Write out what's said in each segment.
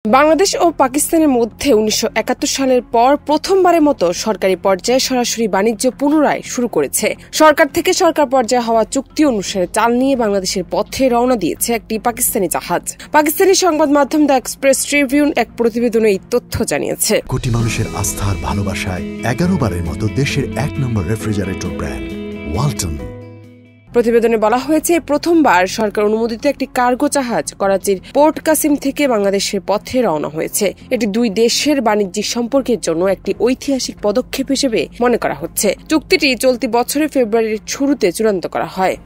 বাংলাদেশ ও পাকিস্তানের মধ্যে ১৯৭১ সালের পর প্রথমবারের মতো সরকারি পর্যায়ে সরাসরি বাণিজ্য পুনরায় শুরু করেছে। সরকার থেকে সরকার পর্যায়ে হওয়া চুক্তি অনুসারে চাল নিয়ে বাংলাদেশের পথে রওনা দিয়েছে একটি পাকিস্তানি জাহাজ। পাকিস্তানি সংবাদ মাধ্যম দ্য এক্সপ্রেস ট্রিবিউন এক প্রতিবেদনে এই তথ্য জানিয়েছে। কোটি মানুষের আস্থার ভালোবাসায় ১১ বারের মতো দেশের ১ নম্বর রেফ্রিজারেটর ব্র্যান্ড ওয়ালটন। প্রতিবেদনে বলা হয়েছে, প্রথমবার সরকার অনুমোদিত একটি কার্গো জাহাজ করাচির পোর্ট কাসিম থেকে বাংলাদেশের পথে রওনা হয়েছে। এটি দুই দেশের বাণিজ্যিক সম্পর্কের জন্য একটি ঐতিহাসিক পদক্ষেপ হিসেবে মনে করা হচ্ছে। চুক্তিটি চলতি বছরের ফেব্রুয়ারির শুরুতে চূড়ান্ত করা হয়।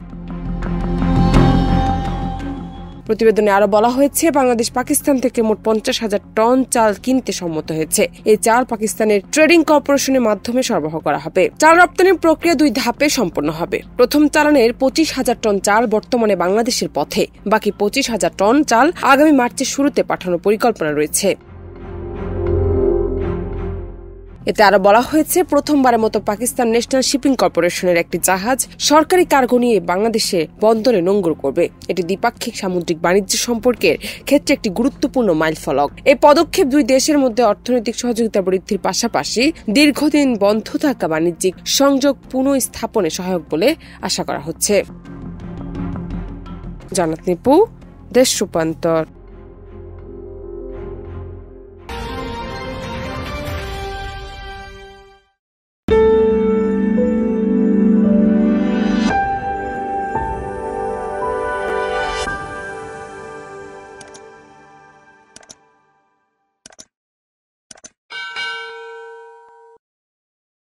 প্রতিবেদনে আরো বলা হয়েছে, বাংলাদেশ পাকিস্তান থেকে মোট ৫০,০০০ টন চাল কিনতে সম্মত হয়েছে। এই চাল পাকিস্তানের ট্রেডিং কর্পোরেশনের মাধ্যমে সরবরাহ করা হবে। চাল রপ্তানির প্রক্রিয়া ২ ধাপে সম্পন্ন হবে। প্রথম চালানের ২৫,০০০ টন চাল বর্তমানে বাংলাদেশের পথে, বাকি ২৫,০০০ টন চাল আগামী মার্চের শুরুতে পাঠানোর পরিকল্পনা রয়েছে। এতে আরো বলা হয়েছে, প্রথমবারের মতো পাকিস্তান ন্যাশনাল শিপিং কর্পোরেশনের একটি জাহাজ সরকারি কার্গো নিয়ে বাংলাদেশে বন্দরে নোঙর করবে। এটি দ্বিপাক্ষিক সামুদ্রিক বাণিজ্য সম্পর্কের ক্ষেত্রে একটি গুরুত্বপূর্ণ মাইলফলক। এই পদক্ষেপ দুই দেশের মধ্যে অর্থনৈতিক সহযোগিতা বৃদ্ধির পাশাপাশি দীর্ঘদিন বন্ধ থাকা বাণিজ্যিক সংযোগ পুনঃস্থাপনে সহায়ক বলে আশা করা হচ্ছে। জান্নাত নিপু, দেশ রূপান্তর।